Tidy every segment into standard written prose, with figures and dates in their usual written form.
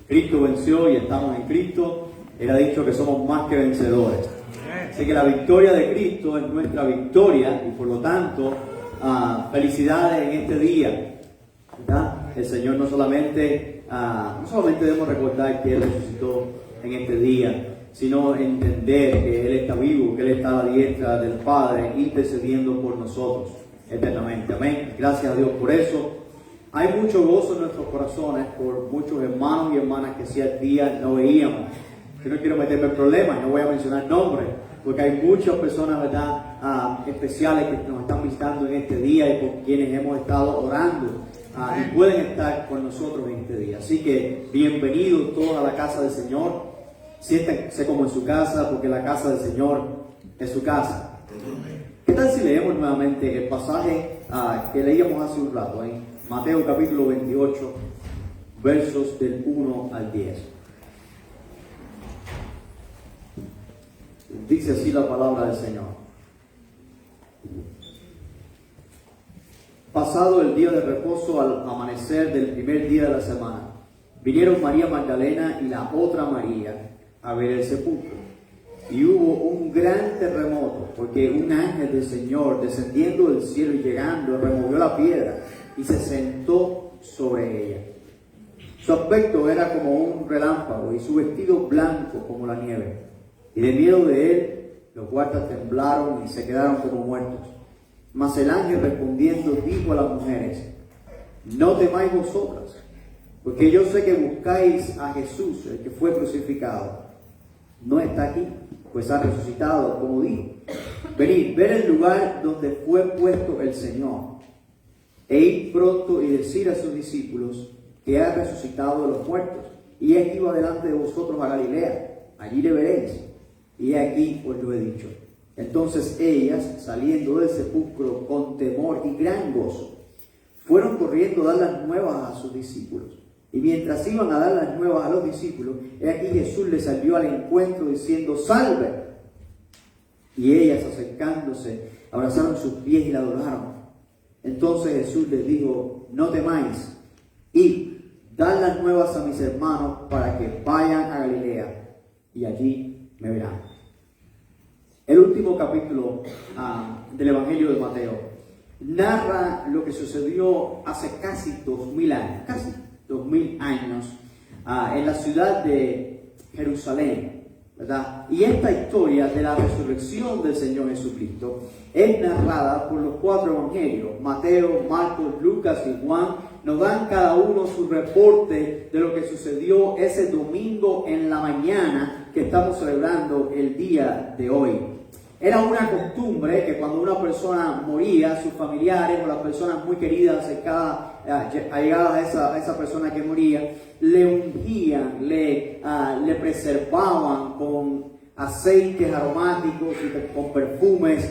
Cristo venció y estamos en Cristo. Él ha dicho que somos más que vencedores. Así que la victoria de Cristo es nuestra victoria y por lo tanto, felicidades en este día, ¿verdad? El Señor no solamente debemos recordar que Él resucitó en este día, sino entender que Él está vivo, que Él está a la diestra del Padre, intercediendo por nosotros eternamente. Amén. Gracias a Dios por eso. Hay mucho gozo en nuestros corazones por muchos hermanos y hermanas que hacía días no veíamos. Yo no quiero meterme en problemas, no voy a mencionar nombres, porque hay muchas personas, ¿verdad?, especiales que nos están visitando en este día y por quienes hemos estado orando y pueden estar con nosotros en este día. Así que bienvenidos todos a la casa del Señor. Siéntense como en su casa, porque la casa del Señor es su casa. ¿Qué tal si leemos nuevamente el pasaje que leíamos hace un rato en Mateo capítulo 28, versos del 1 al 10? Dice así la palabra del Señor. Pasado el día de reposo, al amanecer del primer día de la semana, vinieron María Magdalena y la otra María a ver el sepulcro. Y hubo un gran terremoto, porque un ángel del Señor, descendiendo del cielo y llegando, removió la piedra y se sentó sobre ella. Su aspecto era como un relámpago y su vestido blanco como la nieve. Y de miedo de él, los guardas temblaron y se quedaron como muertos. Mas el ángel respondiendo dijo a las mujeres: no temáis vosotras, porque yo sé que buscáis a Jesús, el que fue crucificado. No está aquí, pues ha resucitado, como dijo. Venid, ver el lugar donde fue puesto el Señor, e id pronto y decir a sus discípulos que ha resucitado de los muertos, y es que iba delante de vosotros a Galilea, allí le veréis. Y aquí os lo he dicho. Entonces ellas, saliendo del sepulcro con temor y gran gozo, fueron corriendo a dar las nuevas a sus discípulos. Y mientras iban a dar las nuevas a los discípulos, he aquí Jesús les salió al encuentro diciendo: ¡salve! Y ellas, acercándose, abrazaron sus pies y la adoraron. Entonces Jesús les dijo: no temáis, id, dad las nuevas a mis hermanos para que vayan a Galilea, y allí me verán. El último capítulo del Evangelio de Mateo narra lo que sucedió hace casi 2000 años, en la ciudad de Jerusalén, ¿verdad? Y esta historia de la resurrección del Señor Jesucristo es narrada por los 4 evangelios: Mateo, Marcos, Lucas y Juan. Nos dan cada uno su reporte de lo que sucedió ese domingo en la mañana que estamos celebrando el día de hoy. Era una costumbre que cuando una persona moría, sus familiares o las personas muy queridas, cercanas, allegadas a esa persona que moría, le ungían, le preservaban con aceites aromáticos y con perfumes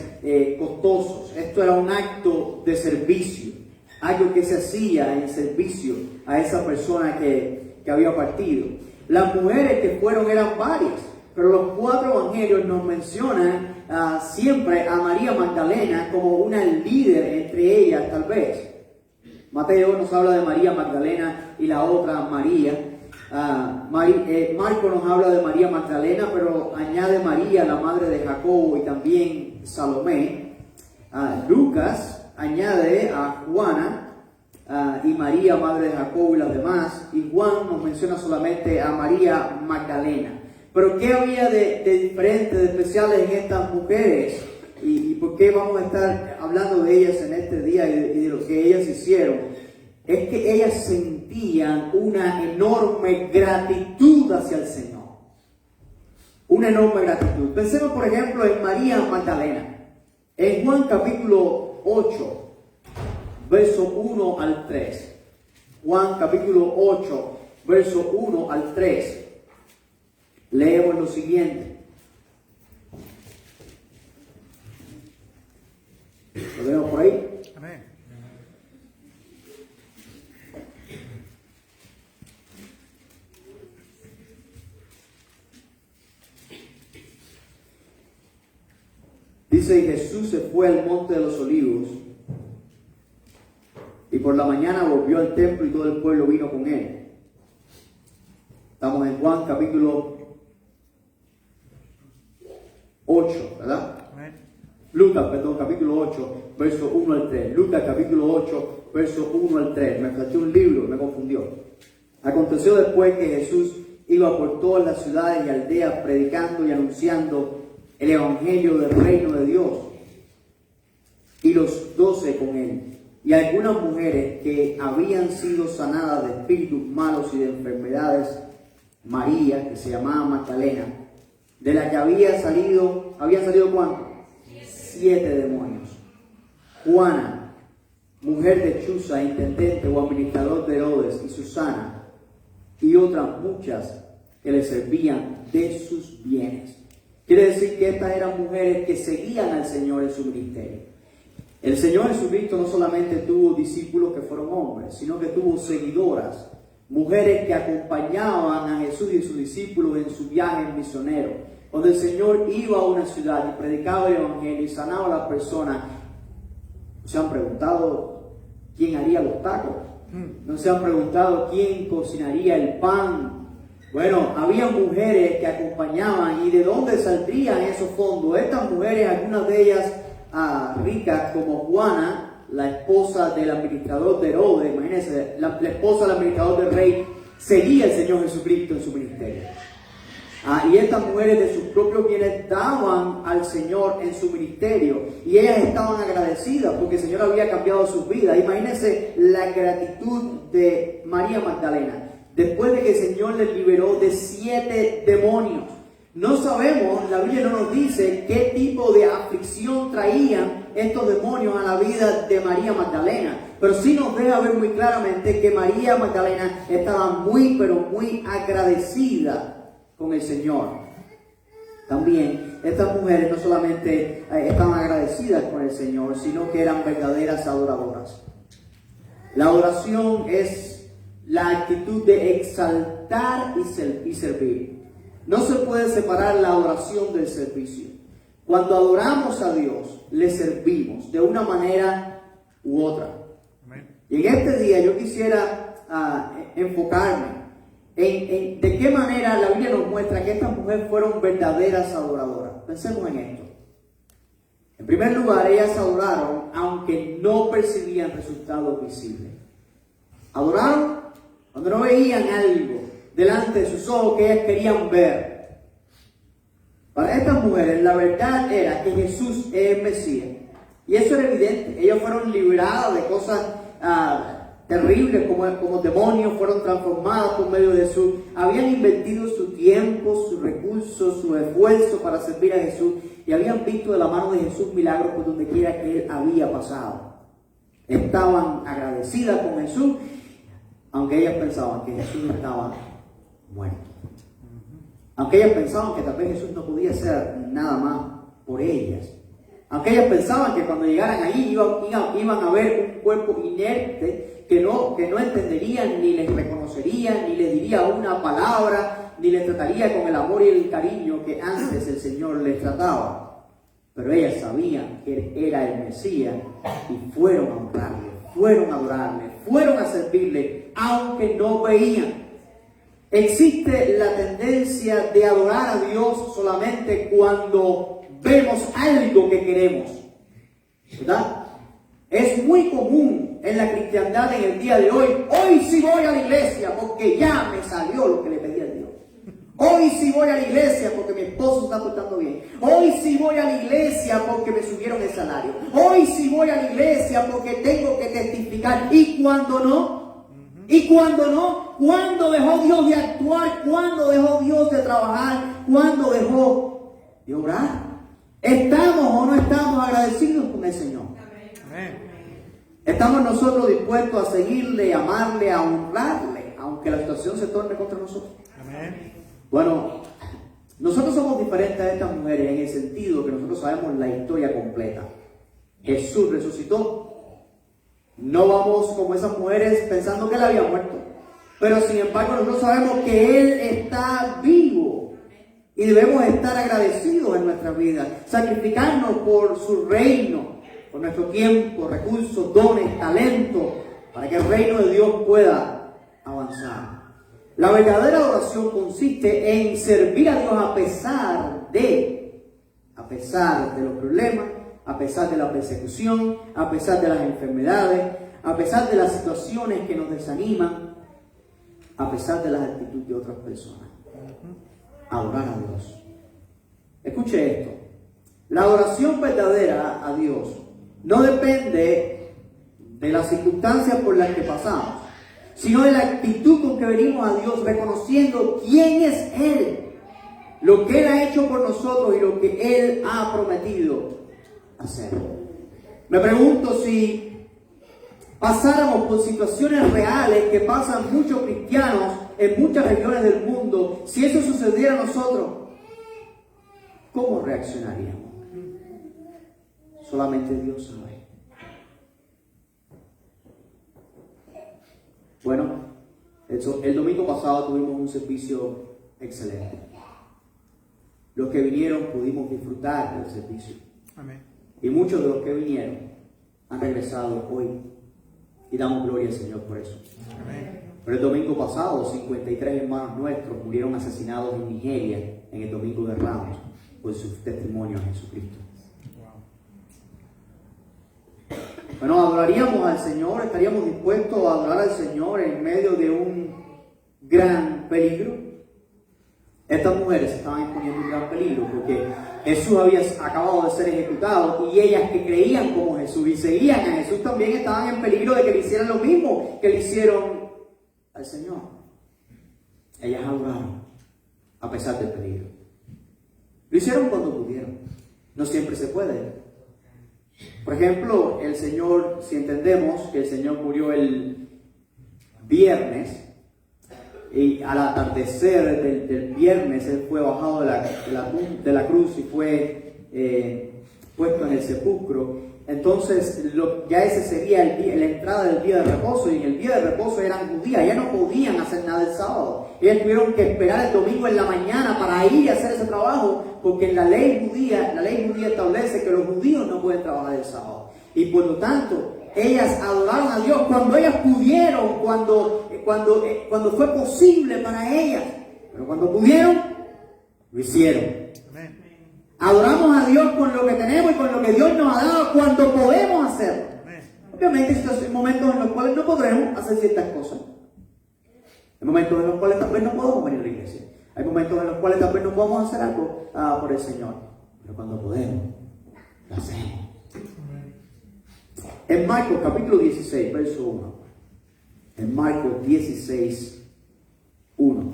costosos. Esto era un acto de servicio, algo que se hacía en servicio a esa persona que había partido. Las mujeres que fueron eran varias, pero los 4 evangelios nos mencionan siempre a María Magdalena como una líder entre ellas, tal vez. Mateo nos habla de María Magdalena y la otra María. Marco nos habla de María Magdalena, pero añade María, la madre de Jacobo, y también Salomé. Lucas añade a Juana y María, madre de Jacobo, y las demás. Y Juan nos menciona solamente a María Magdalena. Pero ¿qué había de diferente, de especiales en estas mujeres? ¿Y por qué vamos a estar hablando de ellas en este día y de lo que ellas hicieron? Es que ellas sentían una enorme gratitud hacia el Señor. Una enorme gratitud. Pensemos, por ejemplo, en María Magdalena. En Juan capítulo 8, verso 1 al 3. Juan capítulo 8, verso 1 al 3. Leemos lo siguiente. ¿Lo vemos por ahí? Amén. Dice: y Jesús se fue al monte de los olivos, y por la mañana volvió al templo y todo el pueblo vino con él. Estamos en Juan capítulo 8, ¿verdad? Lucas, perdón, capítulo 8, verso 1 al 3. Lucas, capítulo 8, verso 1 al 3. Me falté un libro, me confundió. Aconteció después que Jesús iba por todas las ciudades y aldeas predicando y anunciando el evangelio del reino de Dios. Y los 12 con él. Y algunas mujeres que habían sido sanadas de espíritus malos y de enfermedades, María, que se llamaba Magdalena, de la que habían salido ¿cuántos? 7 demonios. Juana, mujer de Chuza, intendente o administrador de Herodes, y Susana, y otras muchas que le servían de sus bienes. Quiere decir que estas eran mujeres que seguían al Señor en su ministerio. El Señor Jesucristo no solamente tuvo discípulos que fueron hombres, sino que tuvo seguidoras, mujeres que acompañaban a Jesús y a sus discípulos en su viaje misionero. Cuando el Señor iba a una ciudad y predicaba el evangelio y sanaba a las personas, ¿se han preguntado quién haría los tacos? ¿No se han preguntado quién cocinaría el pan? Bueno, había mujeres que acompañaban. ¿Y de dónde saldrían esos fondos? Estas mujeres, algunas de ellas ricas, como Juana, la esposa del administrador de Herodes, imagínense, la esposa del administrador del rey, seguía al Señor Jesucristo en su ministerio. Y estas mujeres de sus propios bienes daban al Señor en su ministerio, y ellas estaban agradecidas porque el Señor había cambiado sus vidas. Imagínense la gratitud de María Magdalena después de que el Señor les liberó de 7 demonios. No sabemos, la Biblia no nos dice qué tipo de aflicción traían estos demonios a la vida de María Magdalena, pero sí nos deja ver muy claramente que María Magdalena estaba muy, pero muy agradecida con el Señor. También estas mujeres no solamente estaban agradecidas con el Señor, sino que eran verdaderas adoradoras. La adoración es la actitud de exaltar y servir. No se puede separar la adoración del servicio. Cuando adoramos a Dios, le servimos de una manera u otra. Y en este día yo quisiera enfocarme en de qué manera la Biblia nos muestra que estas mujeres fueron verdaderas adoradoras. Pensemos en esto. En primer lugar, ellas adoraron aunque no percibían resultados visibles. Adoraron cuando no veían algo delante de sus ojos que ellas querían ver. Para estas mujeres la verdad era que Jesús es el Mesías. Y eso era evidente. Ellas fueron liberadas de cosas terribles como demonios, fueron transformadas por medio de Jesús. Habían invertido su tiempo, sus recursos, su esfuerzo para servir a Jesús, y habían visto de la mano de Jesús milagros por donde quiera que Él había pasado. Estaban agradecidas con Jesús, aunque ellas pensaban que Jesús estaba muerto. Aunque ellas pensaban que tal vez Jesús no podía hacer nada más por ellas. Aunque ellas pensaban que cuando llegaran allí iban a ver un cuerpo inerte que no entenderían, ni les reconocerían, ni les diría una palabra, ni les trataría con el amor y el cariño que antes el Señor les trataba. Pero ellas sabían que Él era el Mesías y fueron a honrarle, fueron a adorarle, fueron a servirle, aunque no veían. Existe la tendencia de adorar a Dios solamente cuando vemos algo que queremos, ¿verdad? Es muy común en la cristiandad en el día de hoy. Hoy sí voy a la iglesia porque ya me salió lo que le pedí a Dios. Hoy sí voy a la iglesia porque mi esposo está portando bien. Hoy sí voy a la iglesia porque me subieron el salario. Hoy sí voy a la iglesia porque tengo que testificar. ¿Y cuando no? ¿Y cuando no? ¿Cuándo dejó Dios de actuar? ¿Cuándo dejó Dios de trabajar? ¿Cuándo dejó de orar? ¿Estamos o no estamos agradecidos con el Señor? Amén. ¿Estamos nosotros dispuestos a seguirle, a amarle, a honrarle, aunque la situación se torne contra nosotros? Amén. Bueno, nosotros somos diferentes a estas mujeres en el sentido que nosotros sabemos la historia completa. Jesús resucitó. No vamos como esas mujeres pensando que Él había muerto. Pero sin embargo nosotros sabemos que Él está vivo. Y debemos estar agradecidos en nuestra vida. Sacrificarnos por su reino, por nuestro tiempo, recursos, dones, talentos, para que el reino de Dios pueda avanzar. La verdadera adoración consiste en servir a Dios a pesar de los problemas, a pesar de la persecución, a pesar de las enfermedades, a pesar de las situaciones que nos desaniman, a pesar de las actitudes de otras personas. Adorar a Dios. Escuche esto. La adoración verdadera a Dios no depende de las circunstancias por las que pasamos, sino de la actitud con que venimos a Dios, reconociendo quién es Él, lo que Él ha hecho por nosotros y lo que Él ha prometido hacer. Me pregunto si pasáramos por situaciones reales que pasan muchos cristianos en muchas regiones del mundo, si eso sucediera a nosotros, ¿cómo reaccionaríamos? Solamente Dios sabe. Bueno, el domingo pasado tuvimos un servicio excelente. Los que vinieron pudimos disfrutar del servicio. Amén. Y muchos de los que vinieron han regresado hoy. Y damos gloria al Señor por eso. Amén. Pero el domingo pasado, 53 hermanos nuestros murieron asesinados en Nigeria en el Domingo de Ramos por su testimonio a Jesucristo. Bueno, adoraríamos al Señor, estaríamos dispuestos a adorar al Señor en medio de un gran peligro. Estas mujeres estaban exponiendo un gran peligro porque Jesús había acabado de ser ejecutado y ellas que creían como Jesús y seguían a Jesús también estaban en peligro de que le hicieran lo mismo que le hicieron al Señor. Ellas adoraron a pesar del peligro. Lo hicieron cuando pudieron. No siempre se puede. Por ejemplo, el Señor, si entendemos que el Señor murió el viernes, y al atardecer del viernes Él fue bajado de la cruz y fue puesto en el sepulcro, entonces ya ese sería la entrada del día de reposo, y en el día de reposo eran judías, ya no podían hacer nada el sábado. Ellos tuvieron que esperar el domingo en la mañana para ir y hacer ese trabajo, porque en la ley judía establece que los judíos no pueden trabajar el sábado. Y por lo tanto, ellas adoraron a Dios cuando ellas pudieron, cuando fue posible para ellas. Pero cuando pudieron, lo hicieron. Amén. Adoramos a Dios con lo que tenemos y con lo que Dios nos ha dado cuando podemos hacerlo. Amén. Obviamente hay momentos en los cuales no podremos hacer ciertas cosas. Hay momentos en los cuales tal vez no podemos venir a la iglesia. Hay momentos en los cuales tal vez no podemos hacer algo por el Señor. Pero cuando podemos, lo hacemos. En Marcos capítulo 16, verso 1. En Marcos 16, 1.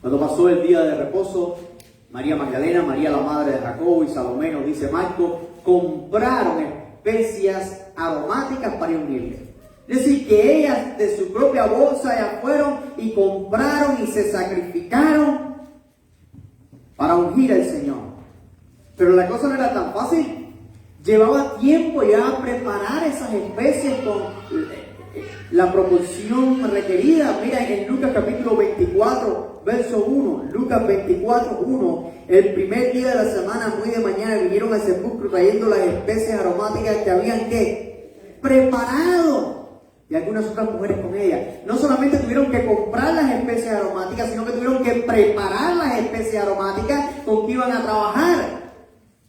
Cuando pasó el día de reposo, María Magdalena, María la madre de Jacobo y Salomé, nos dice Marcos, compraron especias aromáticas para unirle. Es decir, que ellas de su propia bolsa ya fueron y compraron y se sacrificaron para ungir al Señor. Pero la cosa no era tan fácil. Llevaba tiempo ya preparar esas especies con la proporción requerida. Mira, en Lucas capítulo 24, verso 1. Lucas 24, 1. El primer día de la semana, muy de mañana, vinieron al sepulcro trayendo las especies aromáticas que habían preparado. Y algunas otras mujeres con ellas. No solamente tuvieron que comprar las especies aromáticas, sino que tuvieron que preparar las especies aromáticas con que iban a trabajar.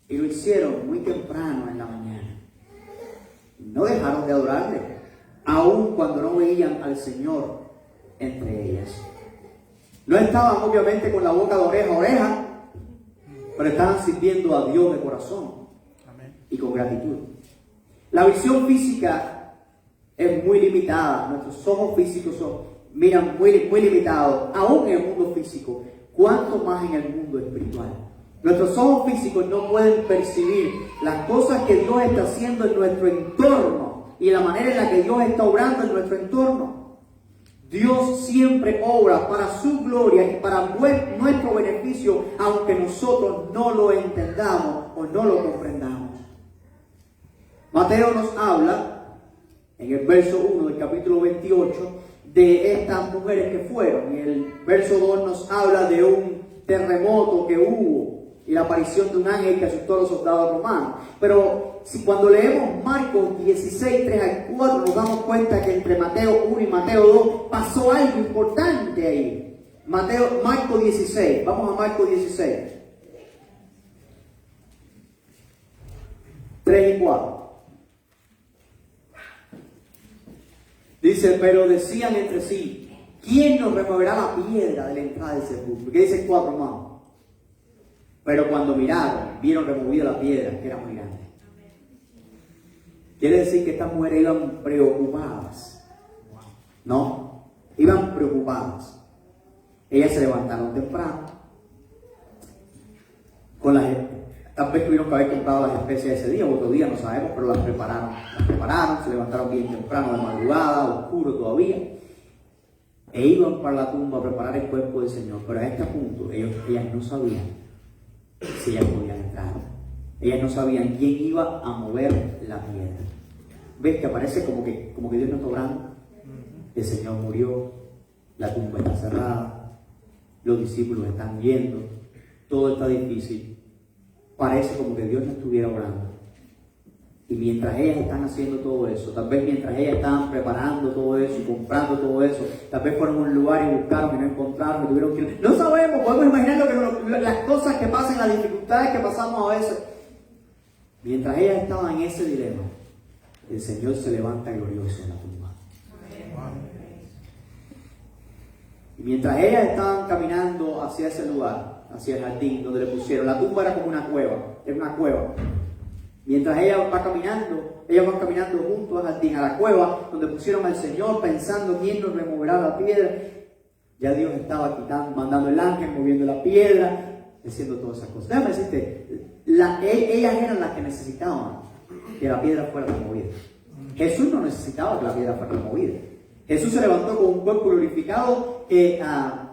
Y lo hicieron muy temprano en la mañana. No dejaron de adorarle, aun cuando no veían al Señor entre ellas. No estaban obviamente con la boca de oreja a oreja, pero estaban sirviendo a Dios de corazón. Amén. Y con gratitud. La visión física es muy limitada. Nuestros ojos físicos miran muy, muy limitados, aún en el mundo físico. ¿Cuánto más en el mundo espiritual? Nuestros ojos físicos no pueden percibir las cosas que Dios está haciendo en nuestro entorno y la manera en la que Dios está obrando en nuestro entorno. Dios siempre obra para su gloria y para nuestro beneficio, aunque nosotros no lo entendamos o no lo comprendamos. Mateo nos habla, en el verso 1 del capítulo 28, de estas mujeres que fueron. Y el verso 2 nos habla de un terremoto que hubo y la aparición de un ángel que asustó a los soldados romanos. Pero si cuando leemos Marcos 16, 3 al 4, nos damos cuenta que entre Mateo 1 y Mateo 2 pasó algo importante ahí. Marcos 16, vamos a Marcos 16. 3 y 4. Dice, pero decían entre sí, ¿quién nos removerá la piedra de la entrada del sepulcro? ¿Qué dicen 4 más? Pero cuando miraron, vieron removida la piedra, que era muy grande. Quiere decir que estas mujeres iban preocupadas. ¿No? Iban preocupadas. Ellas se levantaron temprano. Tal vez tuvieron que haber comprado las especias ese día, o otro día, no sabemos, pero las prepararon, se levantaron bien temprano, de madrugada, oscuro todavía. E iban para la tumba a preparar el cuerpo del Señor. Pero a este punto, ellas no sabían si ellas podían entrar. Ellas no sabían quién iba a mover la piedra. ¿Ves que aparece como que Dios no está orando? El Señor murió, la tumba está cerrada, los discípulos están yendo, todo está difícil. Parece como que Dios no estuviera orando. Y mientras ellas están haciendo todo eso, tal vez mientras ellas estaban preparando todo eso y comprando todo eso, tal vez fueron a un lugar y buscaron y no encontraron y tuvieron que ir. No sabemos, podemos imaginar las cosas que pasan, las dificultades que pasamos a veces. Mientras ellas estaban en ese dilema, el Señor se levanta glorioso en la tumba. Y mientras ellas estaban caminando hacia ese lugar, hacia el jardín donde le pusieron, la tumba era como una cueva, era una cueva. Mientras ellas van caminando junto al jardín, a la cueva donde pusieron al Señor, pensando quién nos removerá la piedra. Ya Dios estaba mandando el ángel, moviendo la piedra, haciendo todas esas cosas. Déjame decirte, ellas eran las que necesitaban que la piedra fuera removida. Jesús no necesitaba que la piedra fuera removida. Jesús se levantó con un cuerpo glorificado que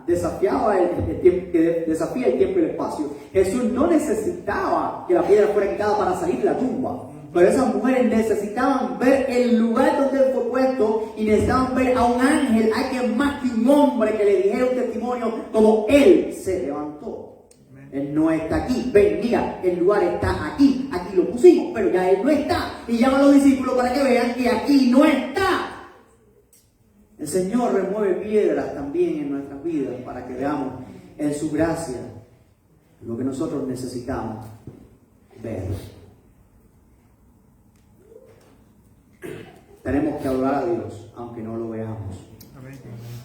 desafía el tiempo y el espacio. Jesús no necesitaba que la piedra fuera quitada para salir de la tumba. Pero esas mujeres necesitaban ver el lugar donde él fue puesto y necesitaban ver a un ángel, alguien más que un hombre que le dijera un testimonio como él se levantó. Él no está aquí. Ven, mira, el lugar está aquí. Aquí lo pusimos, pero ya él no está. Y llama a los discípulos para que vean que aquí no está. El Señor remueve piedras también en nuestras vidas para que veamos en su gracia lo que nosotros necesitamos ver. Tenemos que adorar a Dios aunque no lo veamos.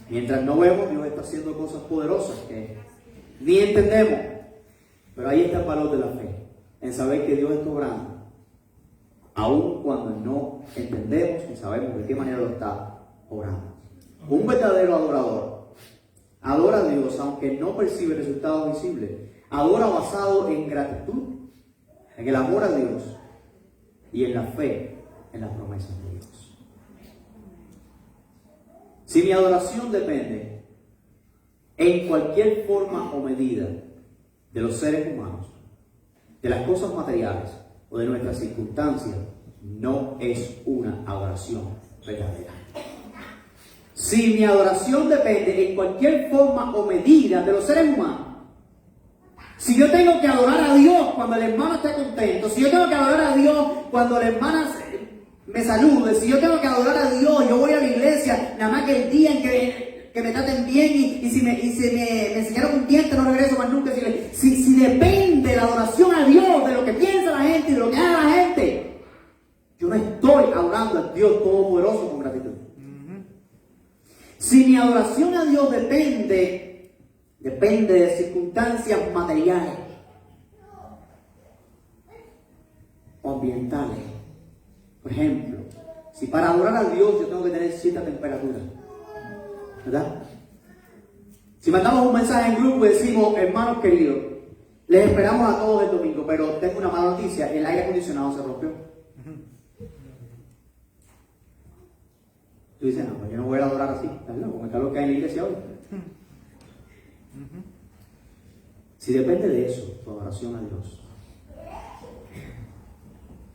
Mientras no vemos, Dios está haciendo cosas poderosas que ni entendemos. Pero ahí está el valor de la fe, en saber que Dios está obrando, aun cuando no entendemos y sabemos de qué manera lo está obrando. Un verdadero adorador adora a Dios aunque no percibe resultados visibles. Adora basado en gratitud, en el amor a Dios y en la fe en las promesas de Dios. Si mi adoración depende en cualquier forma o medida de los seres humanos, de las cosas materiales o de nuestras circunstancias, no es una adoración verdadera. Si mi adoración depende en cualquier forma o medida de los seres humanos, si yo tengo que adorar a Dios cuando el hermano esté contento, si yo tengo que adorar a Dios cuando la hermana me salude, si yo tengo que adorar a Dios, yo voy a la iglesia nada más que el día en que me traten bien y si me enseñaron un diente no regreso más nunca. Si depende la adoración a Dios de lo que piensa la gente y de lo que haga la gente, yo no estoy adorando a Dios Todopoderoso con gratitud. Si mi adoración a Dios depende de circunstancias materiales o ambientales. Por ejemplo, si para adorar a Dios yo tengo que tener cierta temperatura, ¿verdad? Si mandamos un mensaje en grupo y decimos, hermanos queridos, les esperamos a todos el domingo, pero tengo una mala noticia, el aire acondicionado se rompió. Tú dices, no, pues yo no voy a adorar así, ¿verdad? Como está lo que hay en la iglesia hoy. Si depende de eso, tu adoración a Dios.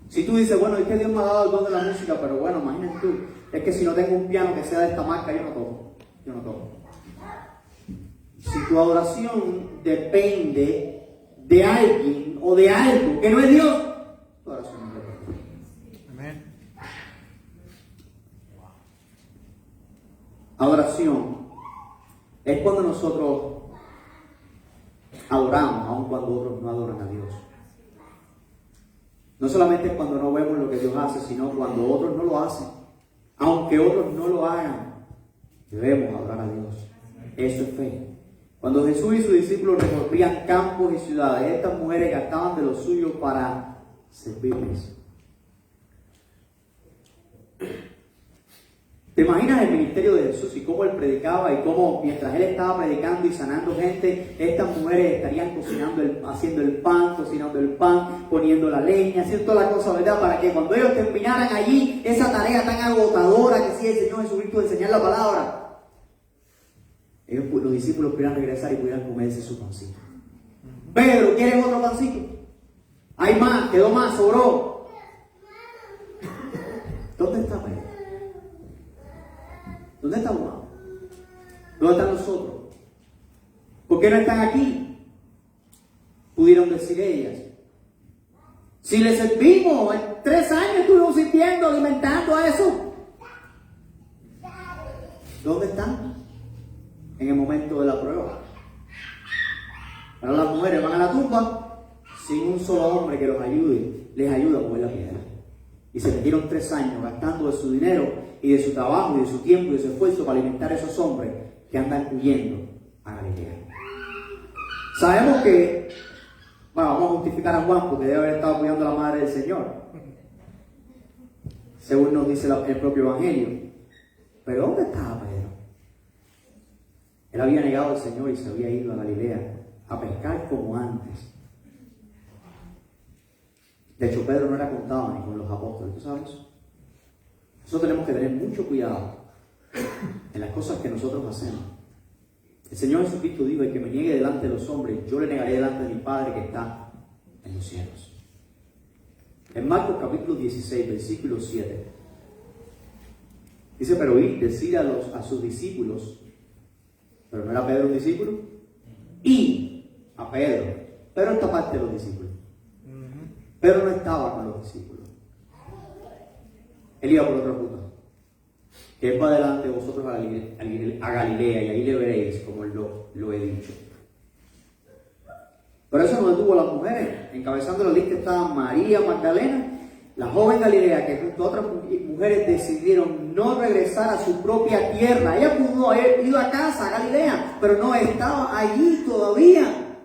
Si tú dices, bueno, es que Dios me ha dado el don de la música, pero bueno, imagínate tú, es que si no tengo un piano que sea de esta marca, yo no toco. Si tu adoración depende de alguien o de algo que no es Dios, tu oración no es respondida. Amén. Adoración es cuando nosotros adoramos, aun cuando otros no adoran a Dios. No solamente es cuando no vemos lo que Dios hace, sino cuando otros no lo hacen. Aunque otros no lo hagan, debemos adorar a Dios. Eso es fe. Cuando Jesús y sus discípulos recorrían campos y ciudades, estas mujeres gastaban de lo suyo para servirles. ¿Te imaginas el ministerio de Jesús y cómo él predicaba y cómo mientras él estaba predicando y sanando gente, estas mujeres estarían haciendo el pan, cocinando el pan, poniendo la leña, haciendo toda la cosa, ¿verdad? Para que cuando ellos terminaran allí esa tarea tan agotadora que hacía el Señor Jesucristo de enseñar la palabra, los discípulos pudieran regresar y pudieran comerse su pancito. Pedro, ¿quieres otro pancito? Hay más, quedó más, sobró. ¿Dónde está Pedro? ¿Dónde está Juan? ¿Dónde están nosotros? ¿Por qué no están aquí? Pudieron decir ellas. Si les servimos, en 3 años estuvimos sirviendo, alimentando a eso. ¿Dónde están? En el momento de la prueba. Ahora las mujeres van a la tumba sin un solo hombre que los ayude, les ayuda a mover la piedra. Y se metieron 3 años gastando de su dinero y de su trabajo y de su tiempo y de su esfuerzo para alimentar a esos hombres que andan huyendo a Galilea. Sabemos que, bueno, vamos a justificar a Juan porque debe haber estado cuidando a la madre del Señor, según nos dice el propio Evangelio. Pero ¿dónde estaba Pedro? Él había negado al Señor y se había ido a Galilea a pescar como antes. De hecho, Pedro no era contado ni con los apóstoles, ¿tú sabes eso? Nosotros tenemos que tener mucho cuidado en las cosas que nosotros hacemos. El Señor Jesucristo dijo: el que me niegue delante de los hombres, yo le negaré delante de mi Padre que está en los cielos. En Marcos capítulo 16, versículo 7, dice: pero id, decid a sus discípulos. ¿Pero no era Pedro un discípulo? Y a Pedro. Pero esta parte de los discípulos. Pedro no estaba con los discípulos. Él iba por otra ruta. Que él va delante de vosotros a Galilea, y ahí le veréis, como lo he dicho. Por eso no detuvo a las mujeres. Encabezando la lista estaban María Magdalena, la joven Galilea, que junto a otras mujeres decidieron no regresar a su propia tierra. Ella pudo haber ido a casa, a Galilea, pero no, estaba allí todavía,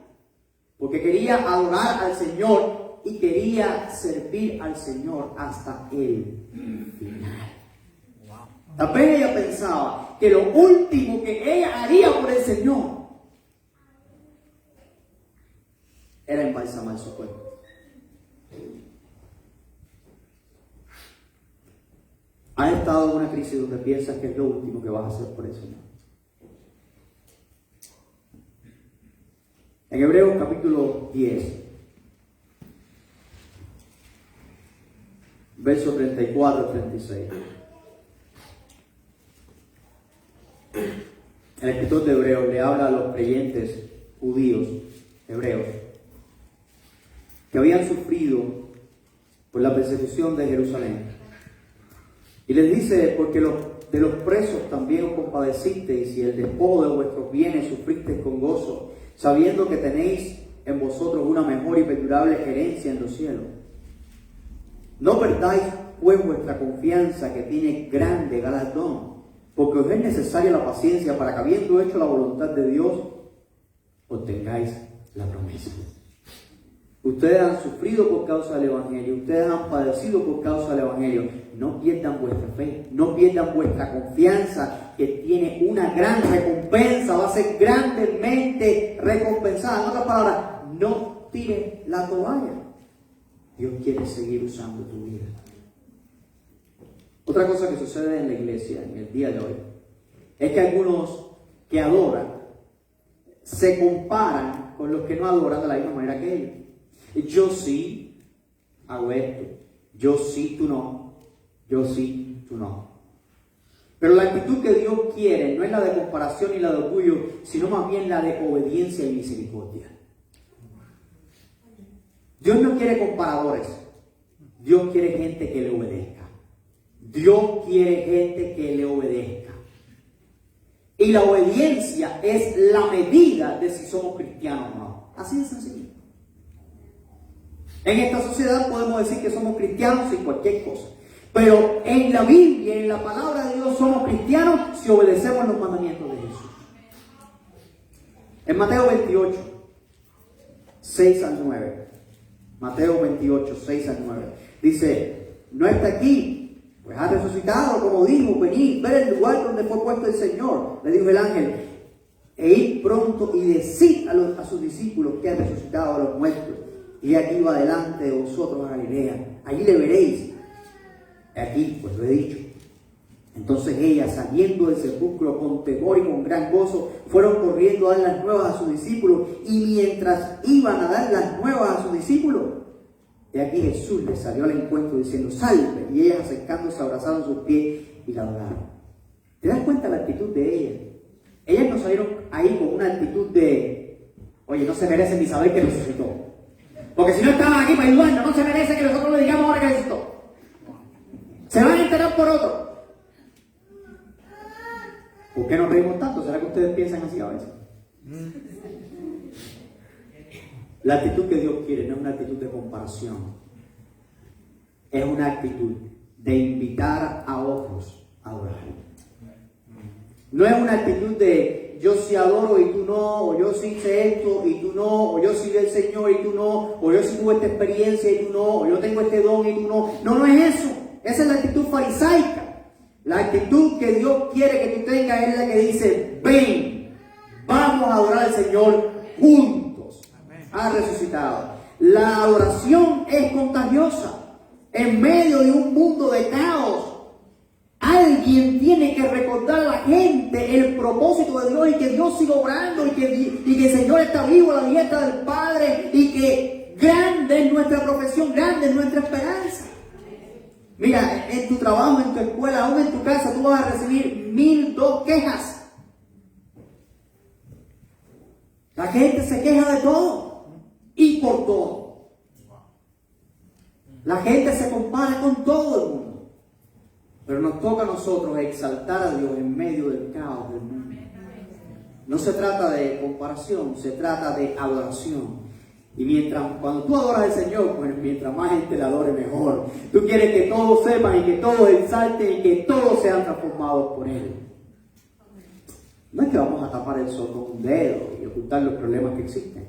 porque quería adorar al Señor y quería servir al Señor hasta el final. Tal vez ella pensaba que lo último que ella haría por el Señor era embalsamar su cuerpo. ¿Has estado en una crisis donde piensas que es lo último que vas a hacer por el Señor? En Hebreos capítulo 10, versos 34 y 36. El escritor de Hebreos le habla a los creyentes judíos, hebreos, que habían sufrido por la persecución de Jerusalén. Y les dice: porque de los presos también os compadecisteis, y el despojo de vuestros bienes sufristeis con gozo, sabiendo que tenéis en vosotros una mejor y perdurable herencia en los cielos. No perdáis pues vuestra confianza, que tiene grande galardón, porque os es necesaria la paciencia, para que, habiendo hecho la voluntad de Dios, obtengáis la promesa. Ustedes han sufrido por causa del Evangelio, ustedes han padecido por causa del Evangelio. No pierdan vuestra fe, no pierdan vuestra confianza, que tiene una gran recompensa, va a ser grandemente recompensada. En otras palabras, no tires la toalla. Dios quiere seguir usando tu vida. Otra cosa que sucede en la iglesia en el día de hoy es que algunos que adoran se comparan con los que no adoran de la misma manera que ellos. Yo sí hago esto, yo sí, tú no, yo sí, tú no. Pero la actitud que Dios quiere no es la de comparación ni la de orgullo, sino más bien la de obediencia y misericordia. Dios no quiere comparadores. Dios quiere gente que le obedezca. Dios quiere gente que le obedezca. Y la obediencia es la medida de si somos cristianos o no. Así de sencillo. En esta sociedad podemos decir que somos cristianos sin cualquier cosa. Pero en la Biblia, en la palabra de Dios, somos cristianos si obedecemos los mandamientos de Jesús. En Mateo 28, 6 al 9. Mateo 28, 6 al 9. Dice, no está aquí, pues ha resucitado, como dijo, venid, ver el lugar donde fue puesto el Señor. Le dijo el ángel, e id pronto y decid a sus discípulos que ha resucitado a los muertos. Y aquí va delante de vosotros a Galilea. Allí le veréis. Aquí, pues lo he dicho. Entonces ella, saliendo del sepulcro con temor y con gran gozo, fueron corriendo a dar las nuevas a sus discípulos. Y mientras iban a dar las nuevas a sus discípulos, de aquí Jesús les salió al encuentro diciendo, salve. Y ellas, acercándose, abrazaron sus pies y la adoraron. ¿Te das cuenta la actitud de ellas? Ellas no salieron ahí con una actitud de, oye, no se merecen ni saber que resucitó. Porque si no estaban aquí para ayudarnos, no se merece que nosotros le digamos ahora que resucitó. Se van a enterar por otro. ¿Por qué nos reímos tanto? ¿Será que ustedes piensan así a veces? La actitud que Dios quiere no es una actitud de comparación. Es una actitud de invitar a otros a adorar. No es una actitud de yo sí adoro y tú no, o yo sí hice esto y tú no, o yo sí vi al Señor y tú no, o yo sí tuve esta experiencia y tú no, o yo tengo este don y tú no. No, no es eso. Esa es la actitud farisaica. La actitud que Dios quiere que tú tengas es la que dice, ven, vamos a adorar al Señor juntos. Ha resucitado. La adoración es contagiosa. En medio de un mundo de caos, alguien tiene que recordar a la gente el propósito de Dios y que Dios sigue obrando y que el Señor está vivo a la diestra del Padre y que grande es nuestra profesión, grande es nuestra esperanza. Mira, en tu trabajo, en tu escuela, aún en tu casa, tú vas a recibir 1002 quejas. La gente se queja de todo y por todo. La gente se compara con todo el mundo. Pero nos toca a nosotros exaltar a Dios en medio del caos del mundo. No se trata de comparación, se trata de adoración. Y cuando tú adoras al Señor, pues mientras más gente le adore, mejor. Tú quieres que todos sepan y que todos exalten y que todos sean transformados por Él. No es que vamos a tapar el sol con un dedo y ocultar los problemas que existen.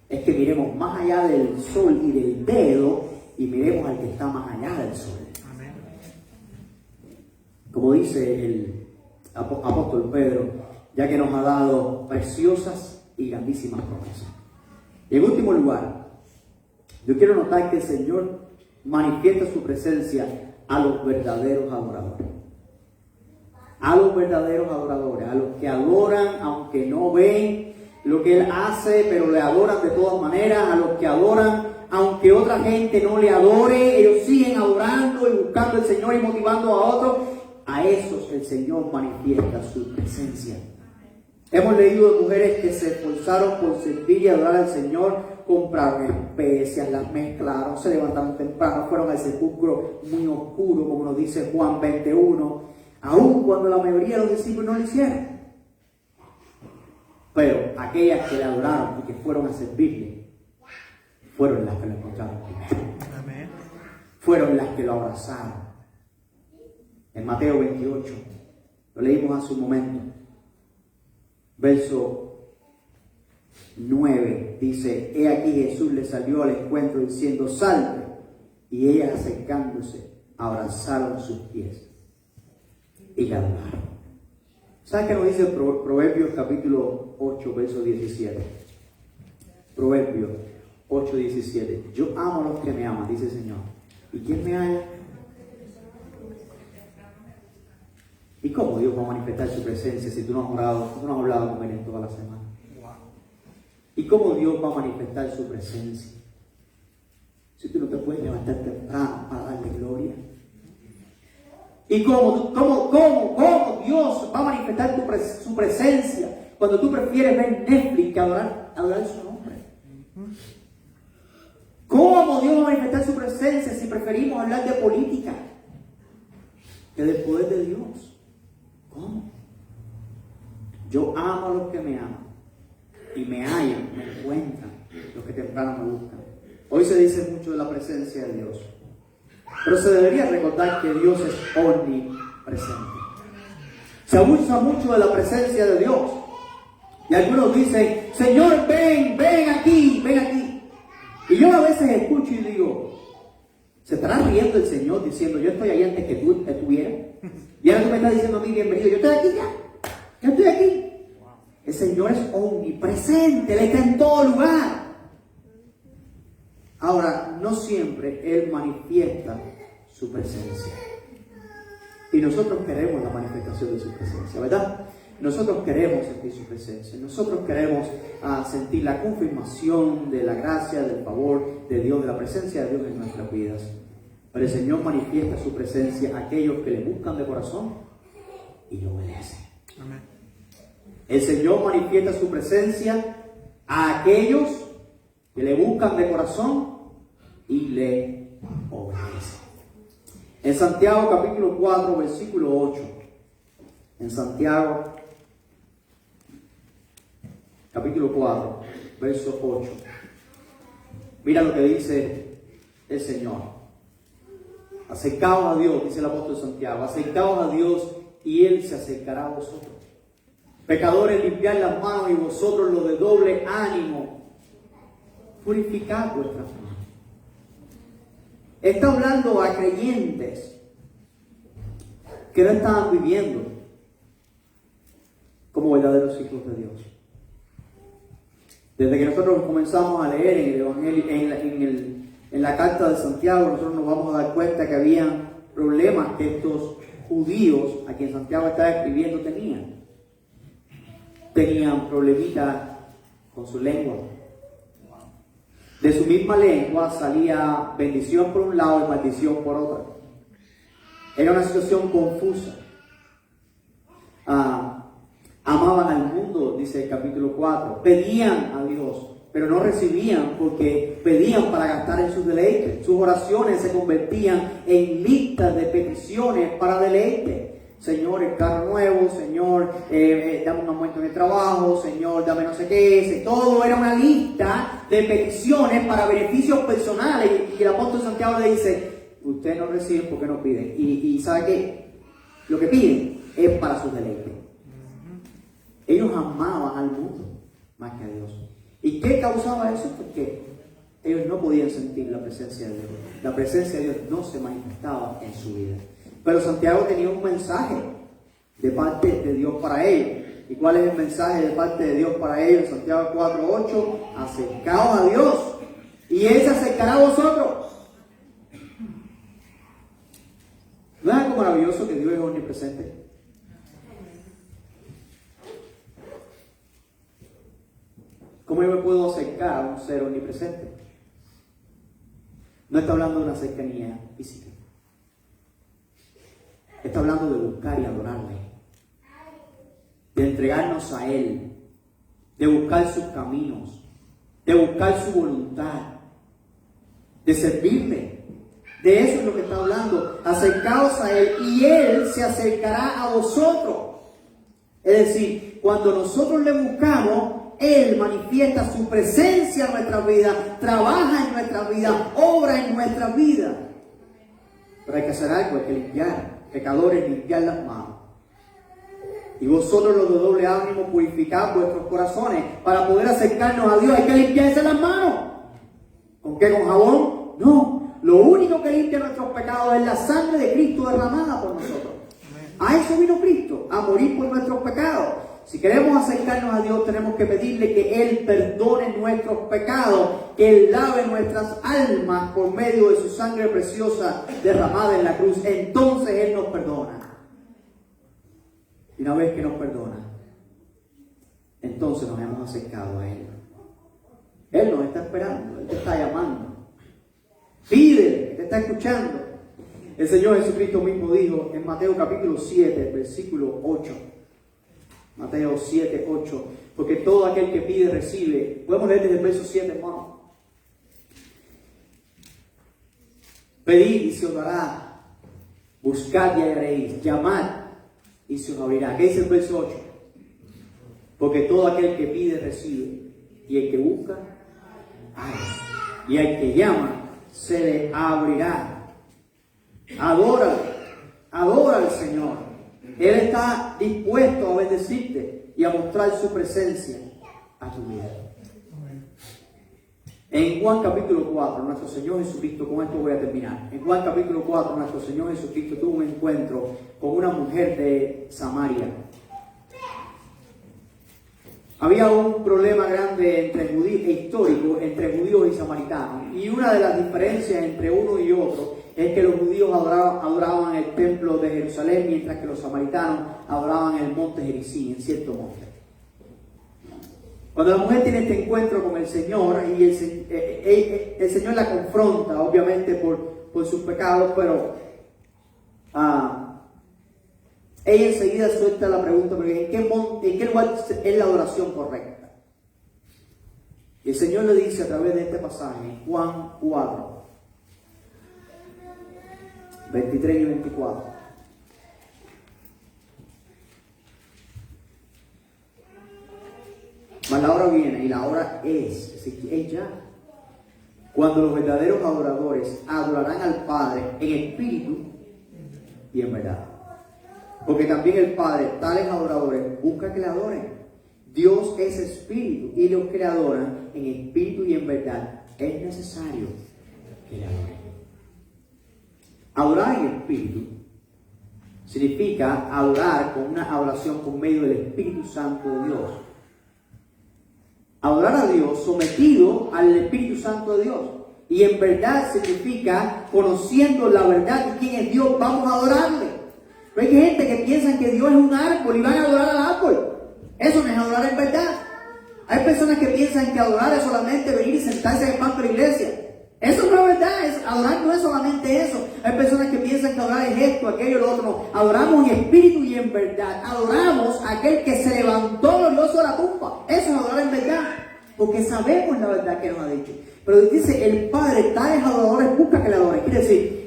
Es que miremos más allá del sol y del dedo y miremos al que está más allá del sol. Como dice el apóstol Pedro, ya que nos ha dado preciosas y grandísimas promesas. Y en último lugar, yo quiero notar que el Señor manifiesta su presencia a los verdaderos adoradores. A los verdaderos adoradores, a los que adoran aunque no ven lo que Él hace, pero le adoran de todas maneras, a los que adoran aunque otra gente no le adore, ellos siguen adorando y buscando al Señor y motivando a otros. A esos el Señor manifiesta su presencia. Hemos leído de mujeres que se esforzaron por servir y adorar al Señor, compraron especias, las mezclaron, se levantaron temprano, fueron al sepulcro muy oscuro, como nos dice Juan 21, aun cuando la mayoría de los discípulos no lo hicieron. Pero aquellas que le adoraron y que fueron a servirle, fueron las que lo encontraron primero. Amén. Fueron las que lo abrazaron. En Mateo 28, lo leímos hace un momento. Verso 9 dice, he aquí Jesús le salió al encuentro diciendo, salve. Y ellas acercándose, abrazaron sus pies y la adoraron. ¿Sabes qué nos dice Proverbios capítulo 8, verso 17? Proverbios 8, 17. Yo amo a los que me aman, dice el Señor. ¿Y quién me halla? ¿Y cómo Dios va a manifestar su presencia si tú no has orado, tú no has hablado con Él en toda la semana? ¿Y cómo Dios va a manifestar su presencia si tú no te puedes levantar temprano para darle gloria? ¿Y cómo Dios va a manifestar su presencia cuando tú prefieres ver Netflix que adorar su nombre? ¿Cómo Dios va a manifestar su presencia si preferimos hablar de política que del poder de Dios? ¿Cómo? Yo amo a los que me aman y me hallan, me encuentran los que temprano me buscan. Hoy se dice mucho de la presencia de Dios, pero se debería recordar que Dios es omnipresente. Se abusa mucho de la presencia de Dios. Y algunos dicen, Señor, ven, ven aquí, ven aquí. Y yo a veces escucho y digo, ¿se estará riendo el Señor diciendo, yo estoy ahí antes que tú estuvieras? Y ahora tú me estás diciendo a mí, bienvenido, yo estoy aquí ya, yo estoy aquí. El Señor es omnipresente, Él está en todo lugar. Ahora, no siempre Él manifiesta su presencia. Y nosotros queremos la manifestación de su presencia, ¿verdad? Nosotros queremos sentir su presencia. Nosotros queremos sentir la confirmación de la gracia, del favor de Dios, de la presencia de Dios en nuestras vidas. Pero el Señor manifiesta su presencia a aquellos que le buscan de corazón y le obedecen. Amén. El Señor manifiesta su presencia a aquellos que le buscan de corazón y le obedecen. En Santiago capítulo 4, versículo 8. En Santiago capítulo 4, verso 8. Mira lo que dice el Señor. Acercaos a Dios, dice el apóstol Santiago. Acercaos a Dios y Él se acercará a vosotros. Pecadores, limpiad las manos y vosotros los de doble ánimo, purificad vuestras manos. Está hablando a creyentes que no estaban viviendo como verdaderos hijos de Dios. Desde que nosotros comenzamos a leer en el Evangelio, en la carta de Santiago, nosotros nos vamos a dar cuenta que había problemas que estos judíos a quien Santiago estaba escribiendo tenían. Tenían problemitas con su lengua. De su misma lengua salía bendición por un lado y maldición por otro. Era una situación confusa. Amaban al mundo, dice el capítulo 4. Pedían a Dios, pero no recibían porque pedían para gastar en sus deleites. Sus oraciones se convertían en listas de peticiones para deleite. Señor, el carro nuevo, Señor, dame un aumento en el trabajo, Señor, dame no sé qué. Todo era una lista de peticiones para beneficios personales. Y el apóstol Santiago le dice, ustedes no reciben porque no piden. Y ¿sabe qué? Lo que piden es para sus deleites. Ellos amaban al mundo más que a Dios. ¿Y qué causaba eso? Porque ellos no podían sentir la presencia de Dios. La presencia de Dios no se manifestaba en su vida. Pero Santiago tenía un mensaje de parte de Dios para ellos. ¿Y cuál es el mensaje de parte de Dios para ellos? Santiago 4:8. Acercaos a Dios y Él se acercará a vosotros. ¿No es algo maravilloso que Dios es omnipresente? ¿Cómo yo me puedo acercar a un ser omnipresente? No está hablando de una cercanía física. Está hablando de buscar y adorarle, de entregarnos a Él, de buscar sus caminos, de buscar su voluntad, de servirle. De eso es lo que está hablando. Acercaos a Él y Él se acercará a vosotros. Es decir, cuando nosotros le buscamos, Él manifiesta su presencia en nuestras vidas, trabaja en nuestras vidas, obra en nuestras vidas. Pero hay que hacer algo, hay que limpiar. Pecadores, limpiad las manos. Y vosotros los de doble ánimo, purificad vuestros corazones. Para poder acercarnos a Dios hay que limpiarse las manos. ¿Con qué? ¿Con jabón? No. Lo único que limpia nuestros pecados es la sangre de Cristo derramada por nosotros. A eso vino Cristo, a morir por nuestros pecados. Si queremos acercarnos a Dios, tenemos que pedirle que Él perdone nuestros pecados, que Él lave nuestras almas por medio de su sangre preciosa derramada en la cruz. Entonces Él nos perdona. Y una vez que nos perdona, entonces nos hemos acercado a Él. Él nos está esperando, Él te está llamando. Pídele, que te está escuchando. El Señor Jesucristo mismo dijo en Mateo capítulo 7, versículo 8. Mateo 7, 8. Porque todo aquel que pide recibe. Podemos leer desde el verso 7, hermano. Pedid y se os dará, buscad y hallaréis, llamad y se os abrirá. ¿Qué dice el verso 8? Porque todo aquel que pide recibe, y el que busca, halla, y al que llama se le abrirá. Adora al Señor. Él está dispuesto a bendecirte y a mostrar su presencia a tu vida. En Juan capítulo 4, nuestro Señor Jesucristo, con esto voy a terminar. En Juan capítulo 4, nuestro Señor Jesucristo tuvo un encuentro con una mujer de Samaria. Había un problema grande histórico entre judíos y samaritanos. Y una de las diferencias entre uno y otro es que los judíos adoraban el templo de Jerusalén, mientras que los samaritanos adoraban el monte Gerizim, en cierto monte. Cuando la mujer tiene este encuentro con el Señor, y el Señor la confronta, obviamente, por sus pecados, pero ella enseguida suelta la pregunta, ¿en qué lugar es la adoración correcta? Y el Señor le dice a través de este pasaje, en Juan 4, 23 y 24. Mas la hora viene, y la hora es ya, cuando los verdaderos adoradores adorarán al Padre en espíritu y en verdad. Porque también el Padre, tales adoradores, busca que le adoren. Dios es espíritu, y los que le adoran en espíritu y en verdad es necesario que le adoren. Adorar en espíritu significa adorar con una adoración por medio del Espíritu Santo de Dios. Adorar a Dios sometido al Espíritu Santo de Dios. Y en verdad significa conociendo la verdad de quién es Dios, vamos a adorarle. Pero hay gente que piensa que Dios es un árbol y van a adorar al árbol. Eso no es adorar en verdad. Hay personas que piensan que adorar es solamente venir y sentarse en el banco de la iglesia. Eso no es verdad, adorar no es solamente eso. Hay personas que piensan que adorar es esto, aquello, lo otro. No. Adoramos en espíritu y en verdad. Adoramos a aquel que se levantó glorioso de la tumba. Eso es adorar en verdad. Porque sabemos la verdad que nos ha dicho. Pero dice, el Padre, tales adoradores, busca que le adoren. Quiere decir,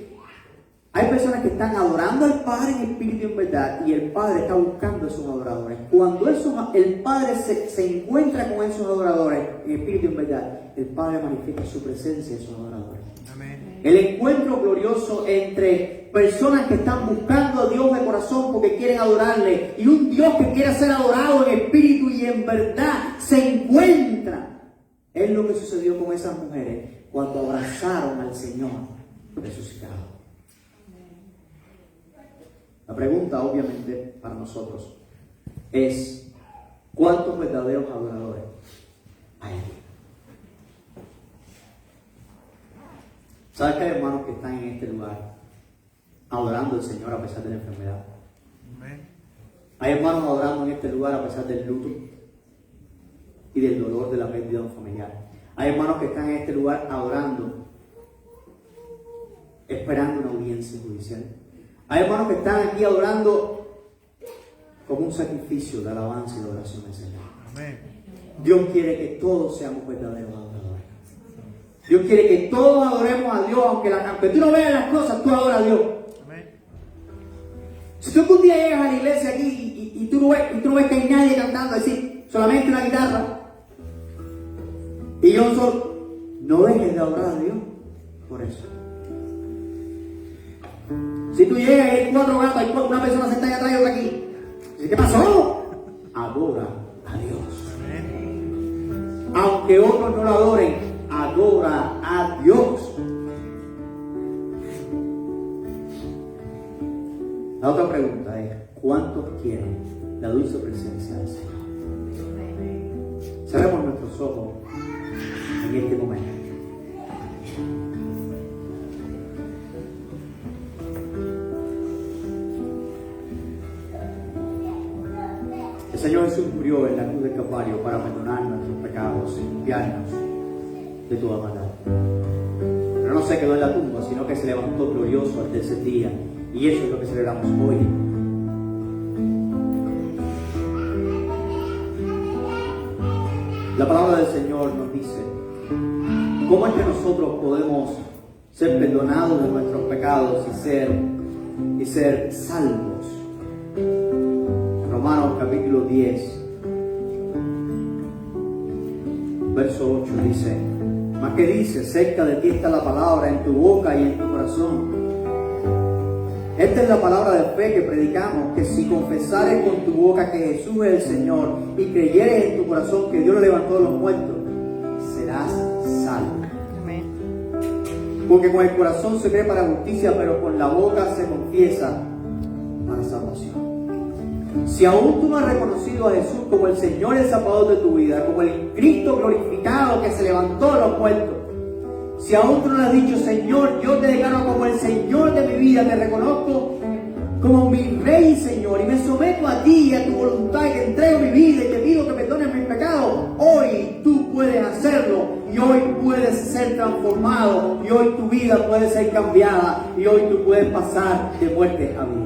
hay personas que están adorando al Padre en espíritu y en verdad, y el Padre está buscando a esos adoradores. Cuando el Padre se encuentra con esos adoradores en espíritu y en verdad, el Padre manifiesta su presencia en esos adoradores. Amén. El encuentro glorioso entre personas que están buscando a Dios de corazón porque quieren adorarle, y un Dios que quiere ser adorado en espíritu y en verdad, se encuentra. Es lo que sucedió con esas mujeres cuando abrazaron al Señor resucitado. La pregunta, obviamente, para nosotros es: ¿cuántos verdaderos adoradores hay aquí? ¿Sabes que hay hermanos que están en este lugar adorando al Señor a pesar de la enfermedad? Hay hermanos adorando en este lugar a pesar del luto y del dolor de la pérdida de un familiar. Hay hermanos que están en este lugar adorando, esperando una audiencia judicial. Hay hermanos que están aquí adorando como un sacrificio de alabanza y de oración al Señor. Amén. Dios quiere que todos seamos verdaderos adoradores. Dios quiere que todos adoremos a Dios, aunque tú no veas las cosas, tú adoras a Dios. Amén. Si tú un día llegas a la iglesia aquí y tú no ves que hay nadie cantando, es decir, solamente una guitarra, y yo solo, no dejes de adorar a Dios por eso. Si tú llegas y hay 4 gatos, hay una persona sentada allá atrás y otra aquí, ¿qué pasó? Adora a Dios. Amén. Aunque otros no lo adoren, adora a Dios. La otra pregunta es: ¿cuántos quieren la dulce presencia del Señor? Cerremos nuestros ojos en este momento. El Señor Jesús murió en la cruz del Calvario para perdonar nuestros pecados y limpiarnos de toda maldad. Pero no se quedó en la tumba, sino que se levantó glorioso al tercer día. Y eso es lo que celebramos hoy. La palabra del Señor nos dice: ¿cómo es que nosotros podemos ser perdonados de nuestros pecados y ser salvos. Romanos capítulo 10, verso 8 dice: ¿Mas qué dice? Cerca de ti está la palabra, en tu boca y en tu corazón. Esta es la palabra de fe que predicamos, que si confesares con tu boca que Jesús es el Señor y creyeres en tu corazón que Dios lo levantó de los muertos, serás salvo. Amén. Porque con el corazón se cree para justicia, pero con la boca se confiesa para salvación. Si aún tú no has reconocido a Jesús como el Señor y el Salvador de tu vida, como el Cristo glorificado que se levantó de los muertos, si aún tú no le has dicho: Señor, yo te declaro como el Señor de mi vida, te reconozco como mi Rey y Señor, y me someto a ti y a tu voluntad, y te entrego mi vida y te pido que perdones mis pecados, hoy tú puedes hacerlo, y hoy puedes ser transformado, y hoy tu vida puede ser cambiada, y hoy tú puedes pasar de muerte a vida.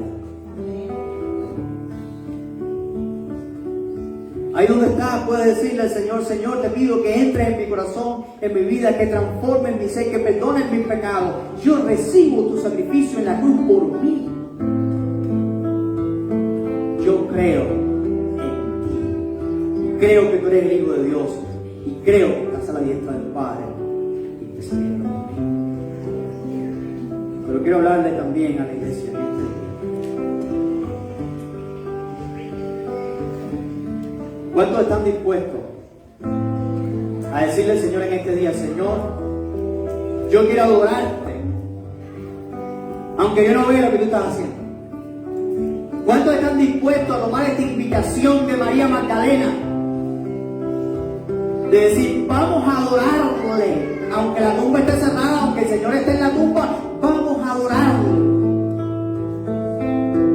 Ahí donde estás, puedes decirle al Señor: Señor, te pido que entres en mi corazón, en mi vida, que transformes mi ser, que perdones mis pecados. Yo recibo tu sacrificio en la cruz por mí. Yo creo en ti. Creo que tú eres el Hijo de Dios. Y creo que estás a la diestra del Padre y te sirviendo por mí. Pero quiero hablarle también a la iglesia en este día. ¿Cuántos están dispuestos a decirle al Señor en este día: Señor, yo quiero adorarte, aunque yo no vea lo que tú estás haciendo? ¿Cuántos están dispuestos a tomar esta invitación de María Magdalena? De decir: vamos a adorarle, aunque la tumba esté cerrada, aunque el Señor esté en la tumba, vamos a adorarle,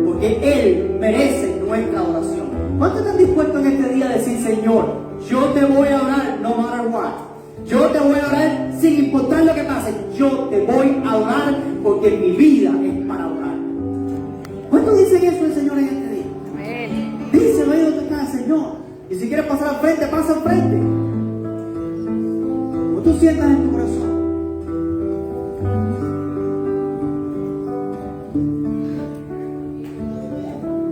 porque Él merece nuestra adoración. ¿Cuántos están dispuestos en este día a decir: Señor, yo te voy a adorar no matter what? Yo te voy a adorar sin importar lo que pase. Yo te voy a adorar porque mi vida es para adorar. ¿Cuántos dicen eso al Señor en este día? Amén. Díselo ahí donde está el Señor. Y si quieres pasar al frente, pasa al frente. Como tú sientas en tu corazón.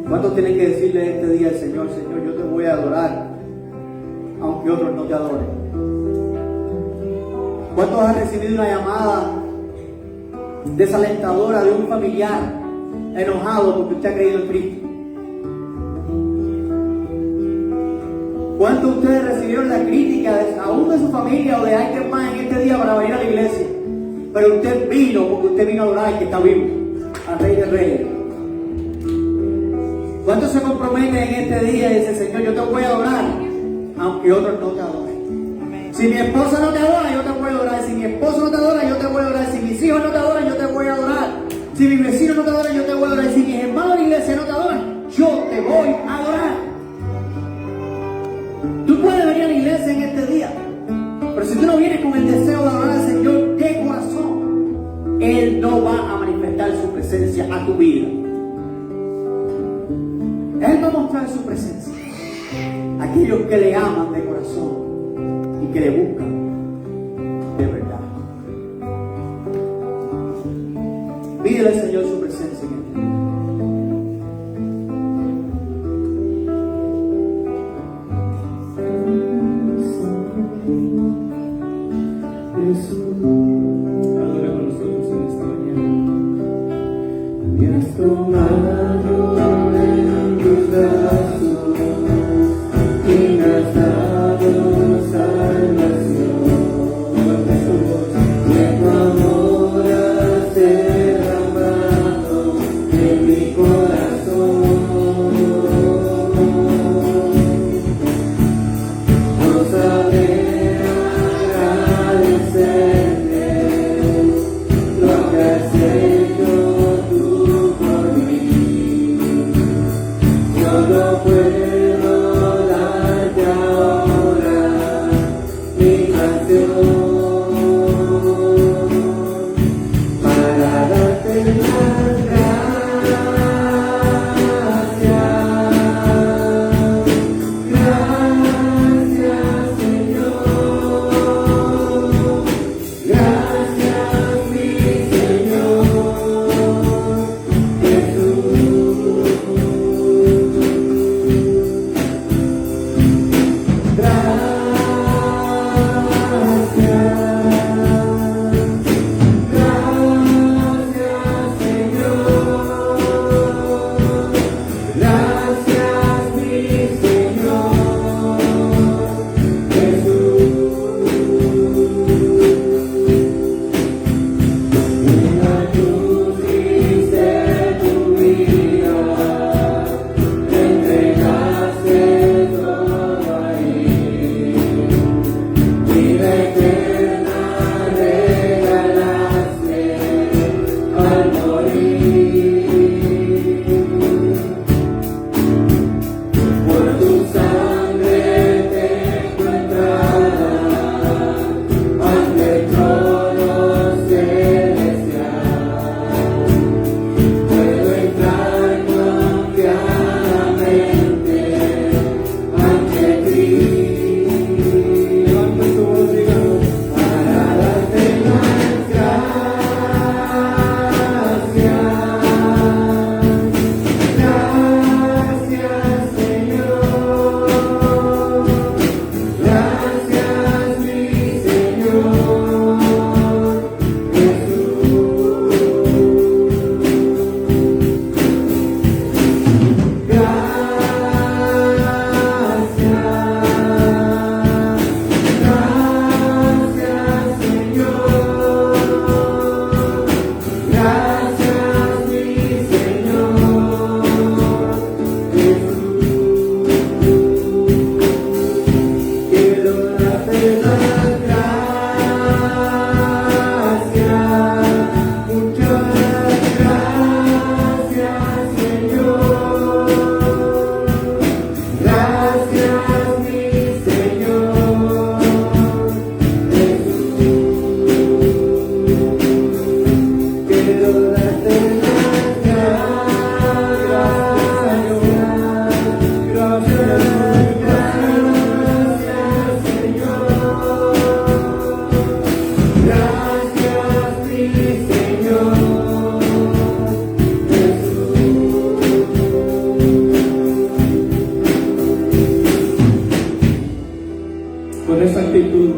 ¿Cuántos tienen que decirle este día al Señor: Señor, yo te voy a adorar, aunque otros no te adoren? ¿Cuántos han recibido una llamada desalentadora de un familiar enojado porque usted ha creído en Cristo? ¿Cuántos de ustedes recibieron la crítica aún de su familia o de alguien más en este día para venir a la iglesia? Pero usted vino porque usted vino a adorar al que está vivo, al Rey de Reyes. ¿Cuántos se comprometen en este día y dicen: Señor, yo te voy a adorar, aunque otros no te adoren? Si mi esposa no te adora, yo te voy a adorar. Si mi esposo no te adora, yo te voy a adorar. Si mis hijos no te adoran, yo te voy a adorar. Si mis vecinos no te adoran, yo te voy a adorar. Si mis hermanos de la iglesia no te adoran, yo te voy a adorar. Tú puedes venir a la iglesia en este día, pero si tú no vienes con el deseo de adorar al Señor de corazón, Él no va a manifestar su presencia a tu vida. Él va a mostrar su presencia a aquellos que le aman de corazón y que le buscan de verdad. Pídele al Señor su presencia en este día. Jesús, adora con nosotros en esta mañana. Me has tomado en tus brazos y me has dado salvación. Y tu amor has derramado en mi corazón. Rosa